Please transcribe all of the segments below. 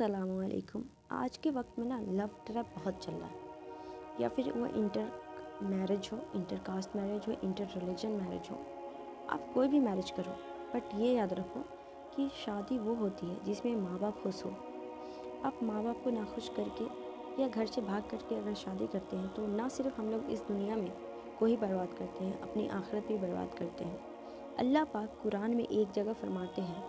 अस्सलाम वालेकुम। आज के वक्त में ना लव ट्रैप बहुत चल रहा है, या फिर वो इंटर मैरिज हो, इंटर कास्ट मैरिज हो, इंटर रिलीजन मैरिज हो, आप कोई भी मैरिज करो, बट ये याद रखो कि शादी वो होती है जिसमें माँ बाप खुश हो। आप माँ बाप को नाखुश करके या घर से भाग करके अगर शादी करते हैं तो ना सिर्फ हम लोग इस दुनिया में को ही बर्बाद करते हैं, अपनी आखिरत भी बर्बाद करते हैं। अल्लाह पाक कुरान में एक जगह फरमाते हैं,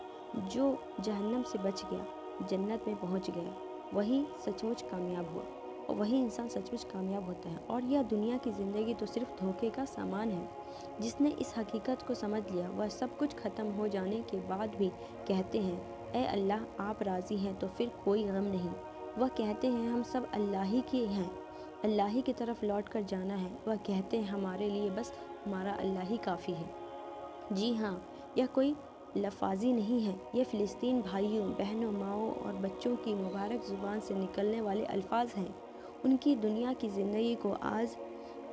जो जहन्नम से बच गया, जन्नत में पहुंच गया, वही सचमुच कामयाब हुआ, और वही इंसान सचमुच कामयाब होता है। और यह दुनिया की ज़िंदगी तो सिर्फ धोखे का सामान है। जिसने इस हकीकत को समझ लिया वह सब कुछ ख़त्म हो जाने के बाद भी कहते हैं, ए अल्लाह आप राज़ी हैं तो फिर कोई गम नहीं। वह कहते हैं हम सब अल्लाह ही के हैं, अल्लाह ही की तरफ लौट कर जाना है। वह कहते हैं हमारे लिए बस हमारा अल्लाह ही काफ़ी है। जी हाँ, यह कोई लफाजी नहीं है, यह फ़िलिस्तीन भाइयों, बहनों, माओं और बच्चों की मुबारक ज़ुबान से निकलने वाले अल्फाज हैं। उनकी दुनिया की ज़िंदगी को आज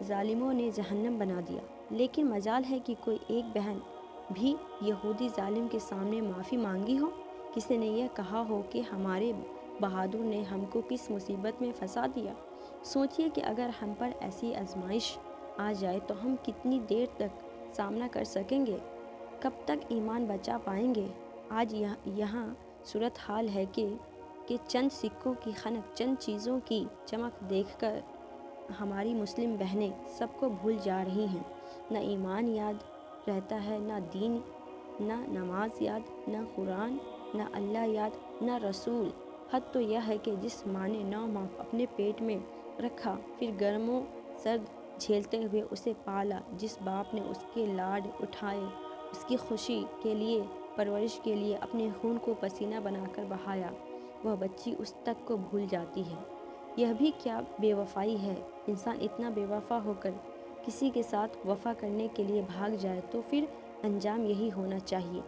ज़ालिमों ने जहन्नम बना दिया। लेकिन मजाल है कि कोई एक बहन भी यहूदी ज़ालिम के सामने माफ़ी मांगी हो, किसी ने यह कहा हो कि हमारे बहादुर ने हमको किस मुसीबत में फंसा दिया। सोचिए कि अगर हम पर ऐसी आजमाइश आ जाए तो हम कितनी देर तक सामना कर सकेंगे, कब तक ईमान बचा पाएंगे। आज यहाँ सूरत हाल है कि चंद सिक्कों की खनक, चंद चीज़ों की चमक देखकर हमारी मुस्लिम बहनें सबको भूल जा रही हैं। न ईमान याद रहता है, न दीन, न नमाज याद, न कुरान, न अल्लाह याद, न रसूल। हद तो यह है कि जिस माँ ने 9 माह अपने पेट में रखा, फिर गर्मों सर्द झेलते हुए उसे पाला, जिस बाप ने उसके लाड उठाए, उसकी खुशी के लिए, परवरिश के लिए अपने खून को पसीना बनाकर बहाया, वह बच्ची उस तक को भूल जाती है। यह भी क्या बेवफाई है। इंसान इतना बेवफा होकर किसी के साथ वफा करने के लिए भाग जाए तो फिर अंजाम यही होना चाहिए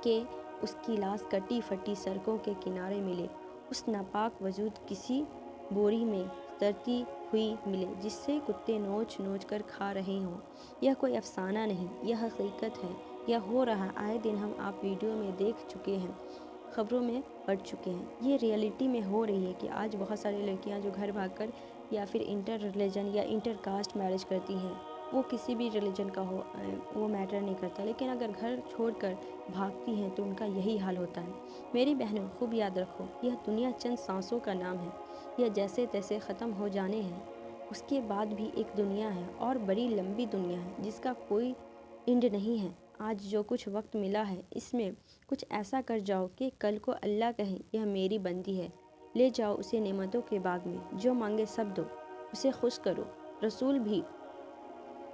कि उसकी लाश कटी फटी सड़कों के किनारे मिले, उस नापाक वजूद किसी बोरी में तरती हुई मिले जिससे कुत्ते नोच नोच कर खा रहे हों। यह कोई अफसाना नहीं, यह हकीकत है। यह हो रहा आए दिन हम आप वीडियो में देख चुके हैं, खबरों में पढ़ चुके हैं। ये रियलिटी में हो रही है कि आज बहुत सारी लड़कियां जो घर भागकर या फिर इंटर रिलीजन या इंटर कास्ट मैरिज करती हैं, वो किसी भी रिलीजन का हो, वो मैटर नहीं करता, लेकिन अगर घर छोड़कर भागती हैं तो उनका यही हाल होता है। मेरी बहनों, खूब याद रखो, यह दुनिया चंद सांसों का नाम है। यह जैसे तैसे ख़त्म हो जाने हैं, उसके बाद भी एक दुनिया है, और बड़ी लंबी दुनिया है जिसका कोई एंड नहीं है। आज जो कुछ वक्त मिला है, इसमें कुछ ऐसा कर जाओ कि कल को अल्लाह कहे यह मेरी बंदी है, ले जाओ उसे नेमतों के बाग में, जो मांगे सब दो, उसे खुश करो।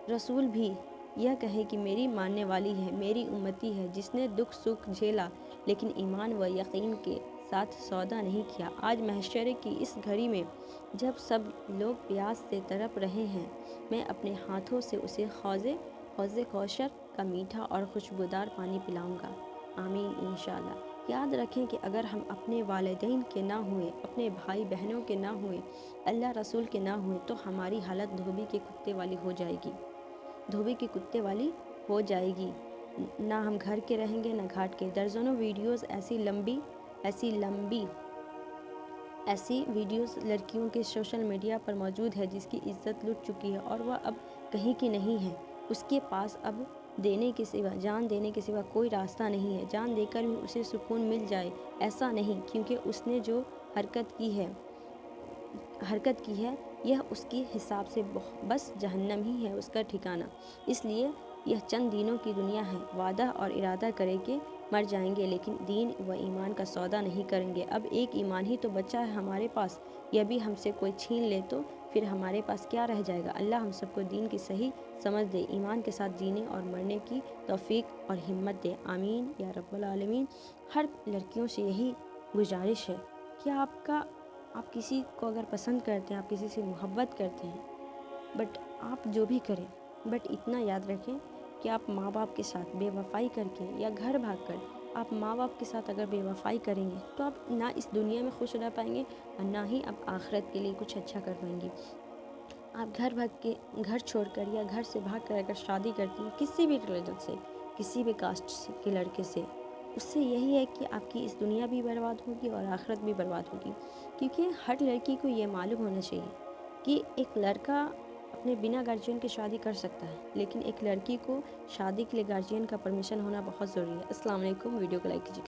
रसूल भी यह कहे कि मेरी मानने वाली है, मेरी उम्मती है, जिसने दुख सुख झेला लेकिन ईमान व यकीन के साथ सौदा नहीं किया। आज महशर की इस घड़ी में जब सब लोग प्यास से तड़प रहे हैं, मैं अपने हाथों से उसे हौज़े कौशर का मीठा और खुशबूदार पानी पिलाऊंगा। आमीन इंशाअल्लाह। याद रखें कि अगर हम अपने वालिदैन के ना हुए, अपने भाई बहनों के ना हुए, अल्लाह रसूल के ना हुए, तो हमारी हालत धोबी के कुत्ते वाली हो जाएगी, धोबी के कुत्ते वाली हो जाएगी। ना हम घर के रहेंगे ना घाट के। दर्जनों वीडियोस ऐसी वीडियोस लड़कियों के सोशल मीडिया पर मौजूद है जिसकी इज्जत लुट चुकी है और वह अब कहीं की नहीं है। उसके पास अब जान देने के सिवा कोई रास्ता नहीं है। जान देकर भी उसे सुकून मिल जाए, ऐसा नहीं, क्योंकि उसने जो हरकत की है यह उसके हिसाब से बस जहन्नम ही है उसका ठिकाना। इसलिए यह चंद दिनों की दुनिया है। वादा और इरादा करें कि मर जाएंगे, लेकिन दीन व ईमान का सौदा नहीं करेंगे। अब एक ईमान ही तो बचा है हमारे पास, यह भी हमसे कोई छीन ले तो फिर हमारे पास क्या रह जाएगा। अल्लाह हम सबको दीन की सही समझ दे, ईमान के साथ जीने और मरने की तौफीक और हिम्मत दे। आमीन या रब्बल आलमीन। हर लड़कियों से यही गुजारिश है कि आप किसी को अगर पसंद करते हैं, आप किसी से मोहब्बत करते हैं, बट आप जो भी करें, बट इतना याद रखें कि आप माँ बाप के साथ बेवफाई करके या घर भागकर आप माँ बाप के साथ अगर बेवफाई करेंगे तो आप ना इस दुनिया में खुश रह पाएंगे और ना ही आप आखिरत के लिए कुछ अच्छा कर पाएंगे। आप घर छोड़कर या घर से भाग कर अगर शादी करती हैं किसी भी रिलीजन से, किसी भी कास्ट से के लड़के से, اس سے یہی ہے کہ آپ کی اس دنیا بھی برباد ہوگی اور آخرت بھی برباد ہوگی، کیونکہ ہر لڑکی کو یہ معلوم ہونا چاہیے کہ ایک لڑکا اپنے بنا گارجین کی شادی کر سکتا ہے، لیکن ایک لڑکی کو شادی کے لیے گارجین کا پرمیشن ہونا بہت ضروری ہے۔ السلام علیکم، ویڈیو کو لائک کیجیے۔